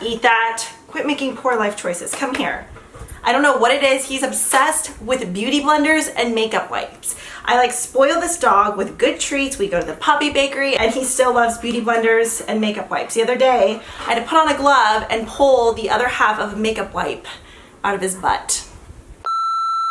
can't eat that. Quit making poor life choices. Come here. I don't know what it is. He's obsessed with beauty blenders and makeup wipes. I like spoil this dog with good treats. We go to the puppy bakery and he still loves beauty blenders and makeup wipes. The other day, I had to put on a glove and pull the other half of a makeup wipe out of his butt.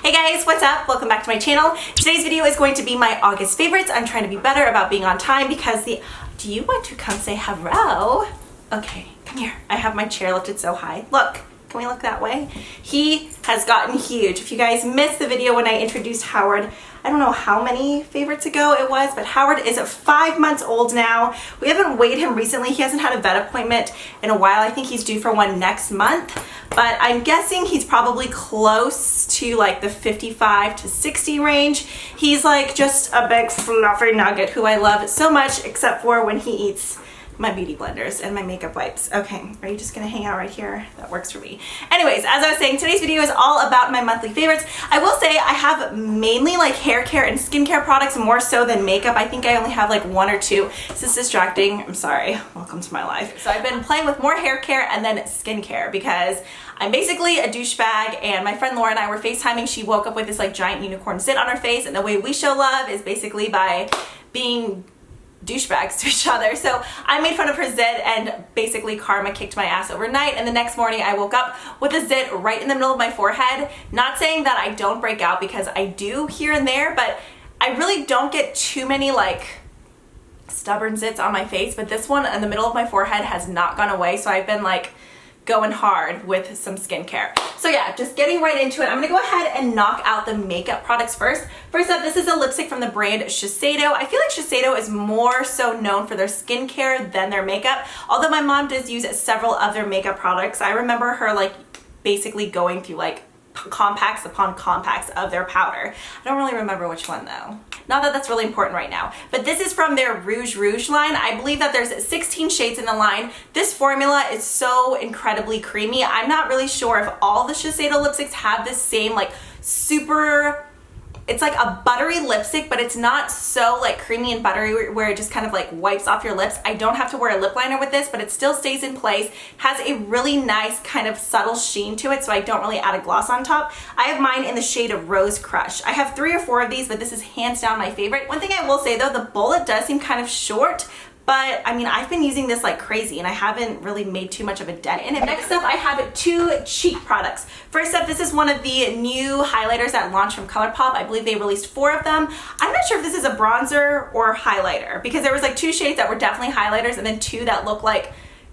Hey guys, what's up? Welcome back to my channel. Today's video is going to be my August favorites. I'm trying to be better about being on time because do you want to come say hello? Okay, come here. I have my chair lifted so high. Look. Can we look that way? He has gotten huge. If you guys missed the video when I introduced Howard, I don't know how many favorites ago it was, but Howard is 5 months old now. We haven't weighed him recently. He hasn't had a vet appointment in a while. I think he's due for one next month, but I'm guessing he's probably close to like the 55 to 60 range. He's like just a big fluffy nugget who I love so much, except for when he eats my beauty blenders and my makeup wipes. Okay, are you just gonna hang out right here? That works for me. Anyways, as I was saying, today's video is all about my monthly favorites. I will say I have mainly like hair care and skincare products more so than makeup. I think I only have like one or two. This is distracting. I'm sorry. Welcome to my life. So I've been playing with more hair care and then skincare because I'm basically a douchebag, and my friend Laura and I were FaceTiming. She woke up with this like giant unicorn zit on her face, and the way we show love is basically by being douchebags to each other. So I made fun of her zit, and basically karma kicked my ass overnight, and the next morning I woke up with a zit right in the middle of my forehead. Not saying that I don't break out, because I do here and there, but I really don't get too many like stubborn zits on my face, but this one in the middle of my forehead has not gone away, so I've been like going hard with some skincare. So yeah, just getting right into it. I'm gonna go ahead and knock out the makeup products first. First up, this is a lipstick from the brand Shiseido. I feel like Shiseido is more so known for their skincare than their makeup, although my mom does use several of their makeup products. I remember her like basically going through like compacts upon compacts of their powder. I don't really remember which one though. Not that that's really important right now, but this is from their Rouge line. I believe that there's 16 shades in the line. This formula is so incredibly creamy. I'm not really sure if all the Shiseido lipsticks have this same like super, it's like a buttery lipstick, but it's not so like creamy and buttery where it just kind of like wipes off your lips. I don't have to wear a lip liner with this, but it still stays in place. Has a really nice kind of subtle sheen to it, so I don't really add a gloss on top. I have mine in the shade of Rose Crush. I have 3 or 4 of these, but this is hands down my favorite. One thing I will say though, the bullet does seem kind of short, but I mean, I've been using this like crazy and I haven't really made too much of a dent in it. Next up, I have 2 cheek products. First up, this is one of the new highlighters that launched from ColourPop. I believe they released 4 of them. I'm not sure if this is a bronzer or highlighter, because there was like 2 shades that were definitely highlighters and then 2 that look like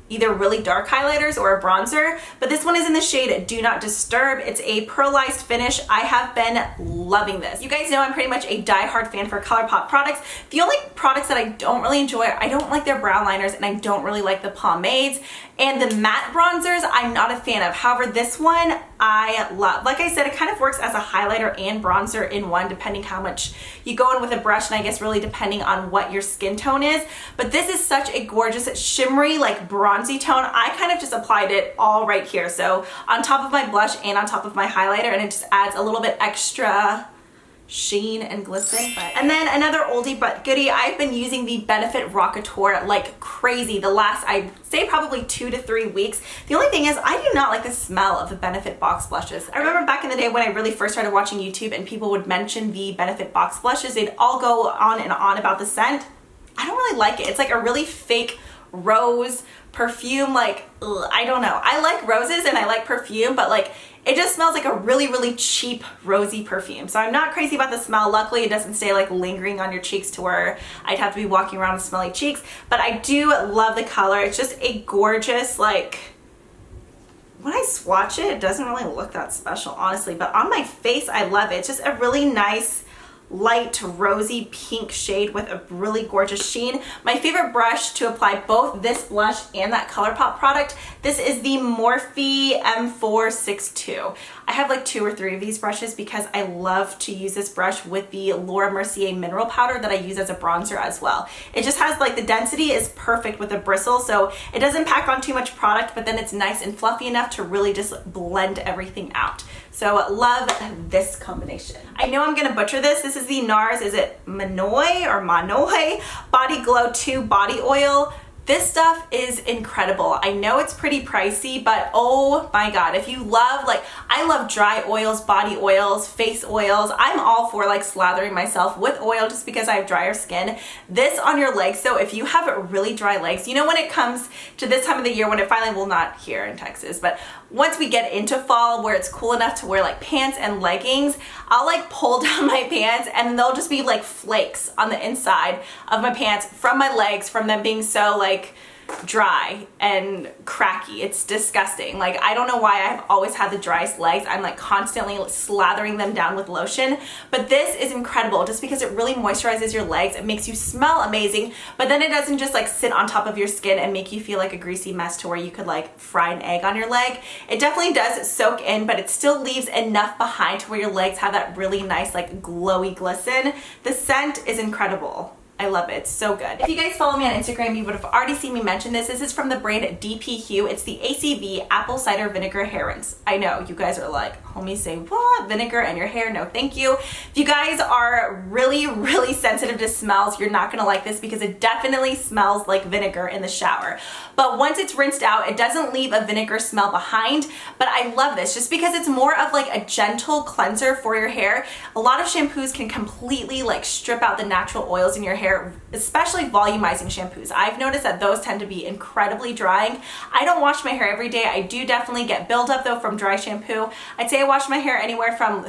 either really dark highlighters or a bronzer, but this one is in the shade Do Not Disturb. It's a pearlized finish. I have been loving this. You guys know I'm pretty much a die-hard fan for ColourPop products. The only products that I don't really enjoy, I don't like their brow liners and I don't really like the pomades, and the matte bronzers I'm not a fan of. However, this one I love. Like I said, it kind of works as a highlighter and bronzer in one, depending how much you go in with a brush, and I guess really depending on what your skin tone is. But this is such a gorgeous shimmery like bronzy tone. I kind of just applied it all right here, so on top of my blush and on top of my highlighter, and it just adds a little bit extra sheen and glisten. And then another oldie but goodie, I've been using the Benefit Rockateur like crazy the last, I'd say probably 2 to 3 weeks. The only thing is I do not like the smell of the Benefit box blushes. I remember back in the day when I really first started watching YouTube and people would mention the Benefit box blushes, they'd all go on and on about the scent. I don't really like it. It's like a really fake rose perfume, like ugh, I don't know. I like roses and I like perfume, but like it just smells like a really, really cheap rosy perfume. So I'm not crazy about the smell. Luckily, it doesn't stay like lingering on your cheeks to where I'd have to be walking around with smelly cheeks, but I do love the color. It's just a gorgeous, like, when I swatch it, it doesn't really look that special, honestly, but on my face, I love it. It's just a really nice, light rosy pink shade with a really gorgeous sheen. My favorite brush to apply both this blush and that ColourPop product, this is the Morphe M462. I have like 2 or 3 of these brushes because I love to use this brush with the Laura Mercier mineral powder that I use as a bronzer as well. It just has like the density is perfect with the bristle, so it doesn't pack on too much product, but then it's nice and fluffy enough to really just blend everything out. So love this combination. I know I'm gonna butcher this. This is the NARS, is it Manoi or Manoi Body Glow 2 Body Oil. This stuff is incredible. I know it's pretty pricey, but oh my God, if you love, like, I love dry oils, body oils, face oils. I'm all for like slathering myself with oil just because I have drier skin. This on your legs, so if you have really dry legs, you know, when it comes to this time of the year, when it finally, well, not here in Texas, but once we get into fall where it's cool enough to wear like pants and leggings, I'll like pull down my pants and they'll just be like flakes on the inside of my pants from my legs, from them being so like dry and cracky. It's disgusting. Like, I don't know why I've always had the driest legs. I'm like constantly slathering them down with lotion, but this is incredible just because it really moisturizes your legs. It makes you smell amazing, but then it doesn't just like sit on top of your skin and make you feel like a greasy mess to where you could like fry an egg on your leg. It definitely does soak in, but it still leaves enough behind to where your legs have that really nice like glowy glisten. The scent is incredible. I love it. It's so good. If you guys follow me on Instagram, you would have already seen me mention this. This is from the brand DPQ. It's the ACV Apple Cider Vinegar Hair Rinse. I know you guys are like, homie, say what? Vinegar in your hair? No, thank you. If you guys are really sensitive to smells, you're not gonna like this because it definitely smells like vinegar in the shower. But once it's rinsed out, it doesn't leave a vinegar smell behind. But I love this just because it's more of like a gentle cleanser for your hair. A lot of shampoos can completely like strip out the natural oils in your hair, especially volumizing shampoos. I've noticed that those tend to be incredibly drying. I don't wash my hair every day. I do definitely get buildup though from dry shampoo. I'd say I wash my hair anywhere from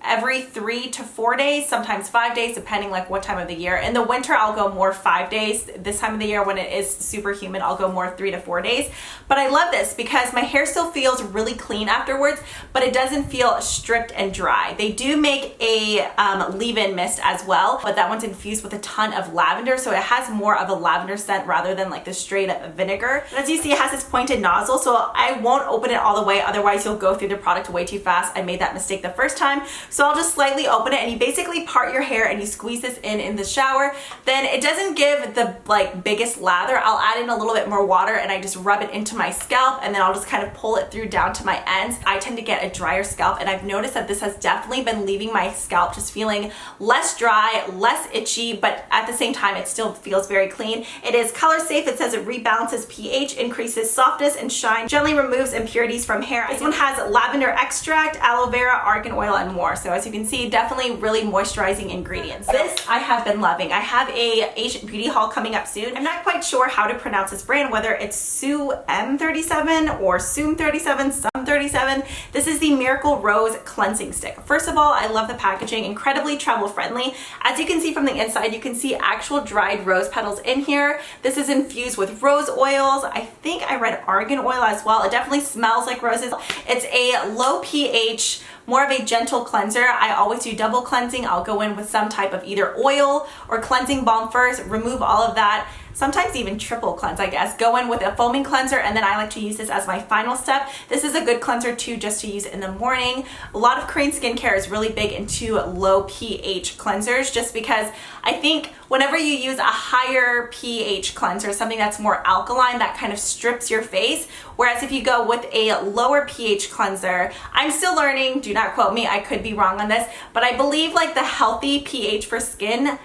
every 3 to 4 days, sometimes 5 days, depending like what time of the year. In the winter, I'll go more 5 days. This time of the year when it is super humid, I'll go more 3 to 4 days. But I love this because my hair still feels really clean afterwards, but it doesn't feel stripped and dry. They do make a leave-in mist as well, but that one's infused with a ton of lavender, so it has more of a lavender scent rather than like the straight up vinegar. But as you see, it has this pointed nozzle, so I won't open it all the way, otherwise you'll go through the product way too fast. I made that mistake the first time. So I'll just slightly open it and you basically part your hair and you squeeze this in the shower. Then it doesn't give the like biggest lather. I'll add in a little bit more water and I just rub it into my scalp and then I'll just kind of pull it through down to my ends. I tend to get a drier scalp and I've noticed that this has definitely been leaving my scalp just feeling less dry, less itchy, but at the same time it still feels very clean. It is color safe. It says it rebalances pH, increases softness and shine, gently removes impurities from hair. This one has lavender extract, aloe vera, argan oil, and more. So as you can see, definitely really moisturizing ingredients. This I have been loving. I have a Asian beauty haul coming up soon. I'm not quite sure how to pronounce this brand, whether it's Sue M37 or Soom 37, Some 37. This is the Miracle Rose Cleansing Stick. First of all, I love the packaging, incredibly travel friendly. As you can see from the inside, you can see actual dried rose petals in here. This is infused with rose oils. I think I read argan oil as well. It definitely smells like roses. It's a low pH, more of a gentle cleanser. I always do double cleansing. I'll go in with some type of either oil or cleansing balm first, remove all of that, sometimes even triple cleanse, I guess. Go in with a foaming cleanser, and then I like to use this as my final step. This is a good cleanser too, just to use in the morning. A lot of Korean skincare is really big into low pH cleansers, just because I think whenever you use a higher pH cleanser, something that's more alkaline, that kind of strips your face. Whereas if you go with a lower pH cleanser, I'm still learning, do not quote me, I could be wrong on this, but I believe like the healthy pH for skin,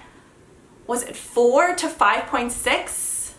was it 4 to 5.6?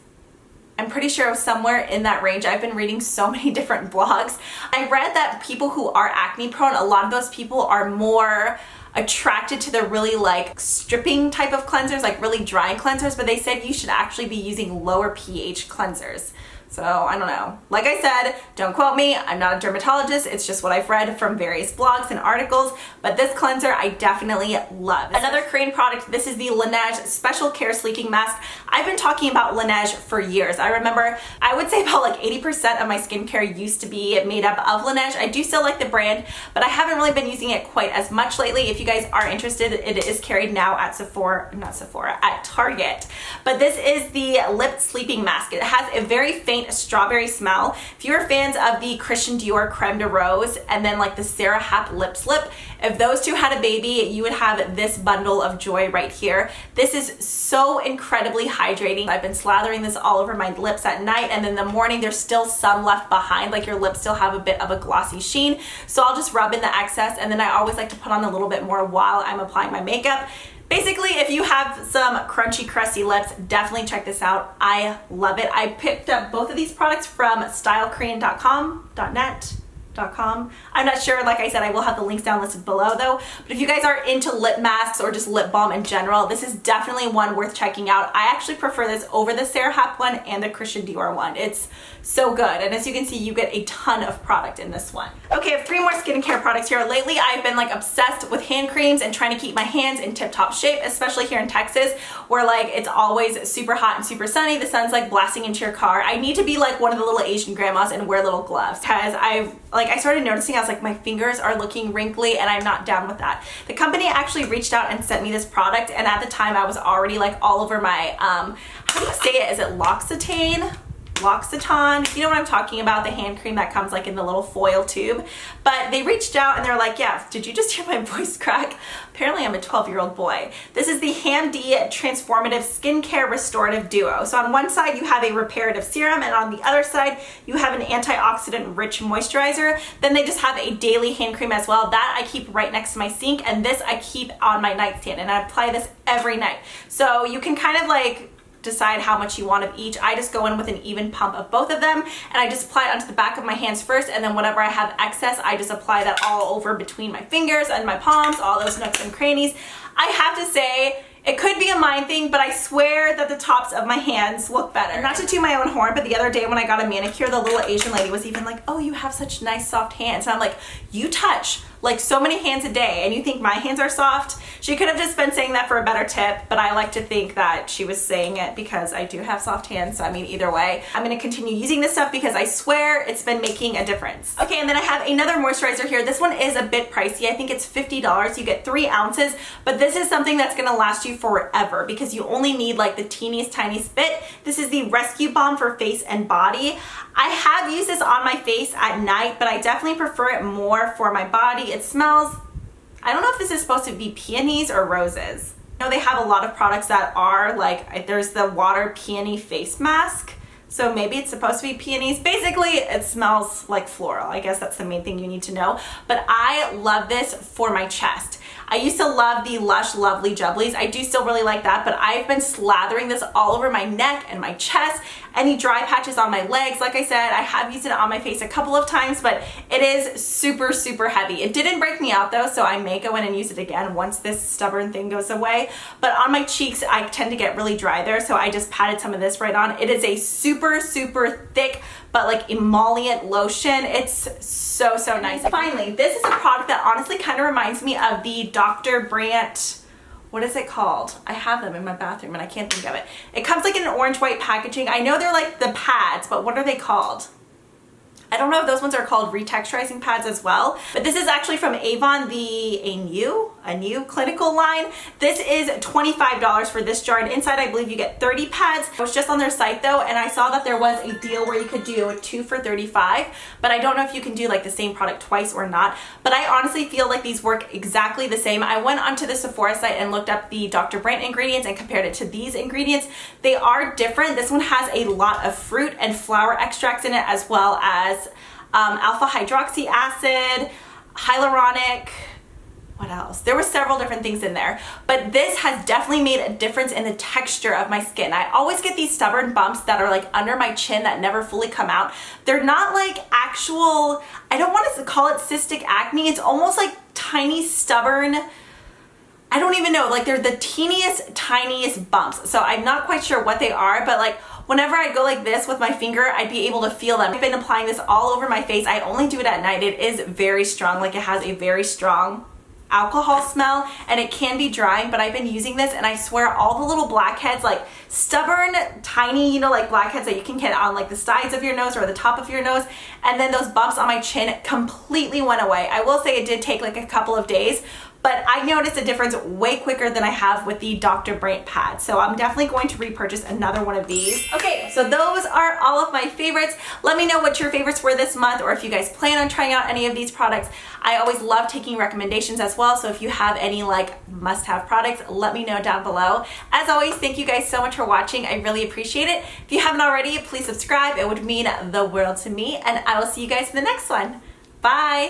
I'm pretty sure it was somewhere in that range. I've been reading so many different blogs. I read that people who are acne prone, a lot of those people are more attracted to the really like stripping type of cleansers, like really dry cleansers, but they said you should actually be using lower pH cleansers. So I don't know. Like I said, don't quote me. I'm not a dermatologist. It's just what I've read from various blogs and articles. But this cleanser I definitely love. Another Korean product, this is the Laneige Special Care Sleeking Mask. I've been talking about Laneige for years. I remember, I would say about like 80% of my skincare used to be made up of Laneige. I do still like the brand, but I haven't really been using it quite as much lately. If you guys are interested, it is carried now at at Target. But this is the Lip Sleeping Mask. It has a very faint strawberry smell. If you're fans of the Christian Dior Creme de Rose and then like the Sarah Happ Lip Slip, if those two had a baby, you would have this bundle of joy right here. This is so incredibly hydrating. I've been slathering this all over my lips at night, and then in the morning there's still some left behind, like your lips still have a bit of a glossy sheen. So I'll just rub in the excess, and then I always like to put on a little bit more while I'm applying my makeup. Basically, if you have some crunchy, crusty lips, definitely check this out. I love it. I picked up both of these products from stylekorean.com.net. I'm not sure, like I said, I will have the links down listed below though, but if you guys are into lip masks or just lip balm in general, this is definitely one worth checking out. I actually prefer this over the Sarah Happ one and the Christian Dior one. It's so good, and as you can see, you get a ton of product in this one. Okay, I have 3 more skincare products here. Lately, I've been like obsessed with hand creams and trying to keep my hands in tip-top shape, especially here in Texas, where like it's always super hot and super sunny. The sun's like blasting into your car. I need to be like one of the little Asian grandmas and wear little gloves, because I started noticing, I was like, my fingers are looking wrinkly and I'm not down with that. The company actually reached out and sent me this product, and at the time I was already like all over my, how do you say it? Is it L'Occitane? L'Occitane, you know what I'm talking about, the hand cream that comes like in the little foil tube. But they reached out and they're like, yeah, did you just hear my voice crack? Apparently I'm a 12-year-old boy. This is the Hamdi Transformative Skincare Restorative Duo. So on one side you have a reparative serum, and on the other side you have an antioxidant rich moisturizer. Then they just have a daily hand cream as well. That I keep right next to my sink, and this I keep on my nightstand, and I apply this every night. So you can kind of like decide how much you want of each. I just go in with an even pump of both of them, and I just apply it onto the back of my hands first, and then whenever I have excess, I just apply that all over between my fingers and my palms, all those nooks and crannies. I have to say, it could be a mind thing, but I swear that the tops of my hands look better. Not to toot my own horn, but the other day when I got a manicure, the little Asian lady was even like, oh, you have such nice soft hands. And I'm like, you touch like so many hands a day and you think my hands are soft? She could have just been saying that for a better tip, but I like to think that she was saying it because I do have soft hands. So I mean, either way, I'm gonna continue using this stuff because I swear it's been making a difference. Okay, and then I have another moisturizer here. This one is a bit pricey. I think it's $50. You get 3 ounces, but this is something that's gonna last you forever because you only need like the teeniest, tiniest bit. This is the Rescue Balm for face and body. I have used this on my face at night, but I definitely prefer it more for my body. It smells, I don't know if this is supposed to be peonies or roses. I know they have a lot of products that are like, there's the water peony face mask. So maybe it's supposed to be peonies. Basically, it smells like floral. I guess that's the main thing you need to know. But I love this for my chest. I used to love the Lush Lovely Jubblies. I do still really like that, but I've been slathering this all over my neck and my chest, any dry patches on my legs. Like I said, I have used it on my face a couple of times, but it is super, super heavy. It didn't break me out though, so I may go in and use it again once this stubborn thing goes away. But on my cheeks, I tend to get really dry there, so I just patted some of this right on. It is a super, super thick, but like emollient lotion. It's so, so nice. Finally, this is a product that honestly kind of reminds me of the Dr. Brandt, what is it called? I have them in my bathroom and I can't think of it. It comes like in an orange white packaging. I know they're like the pads, but what are they called? I don't know if those ones are called retexturizing pads as well, but this is actually from Avon, the a new clinical line. This is $25 for this jar, and inside I believe you get 30 pads. I was just on their site though, and I saw that there was a deal where you could do 2 for $35, but I don't know if you can do like the same product twice or not, but I honestly feel like these work exactly the same. I went onto the Sephora site and looked up the Dr. Brandt ingredients and compared it to these ingredients. They are different. This one has a lot of fruit and flower extracts in it, as well as alpha hydroxy acid, hyaluronic, what else? There were several different things in there, but this has definitely made a difference in the texture of my skin. I always get these stubborn bumps that are like under my chin that never fully come out. They're not like actual, I don't want to call it cystic acne. It's almost like tiny stubborn, I don't even know, like they're the teeniest, tiniest bumps. So I'm not quite sure what they are, but like whenever I go like this with my finger, I'd be able to feel them. I've been applying this all over my face. I only do it at night. It is very strong, like it has a very strong alcohol smell, and it can be drying, but I've been using this and I swear all the little blackheads, like stubborn, tiny, you know, like blackheads that you can get on like the sides of your nose or the top of your nose, and then those bumps on my chin completely went away. I will say it did take like a couple of days, but I noticed a difference way quicker than I have with the Dr. Brandt pad. So I'm definitely going to repurchase another one of these. Okay, so those are all of my favorites. Let me know what your favorites were this month, or if you guys plan on trying out any of these products. I always love taking recommendations as well, so if you have any like must-have products, let me know down below. As always, thank you guys so much for watching. I really appreciate it. If you haven't already, please subscribe. It would mean the world to me, and I will see you guys in the next one. Bye!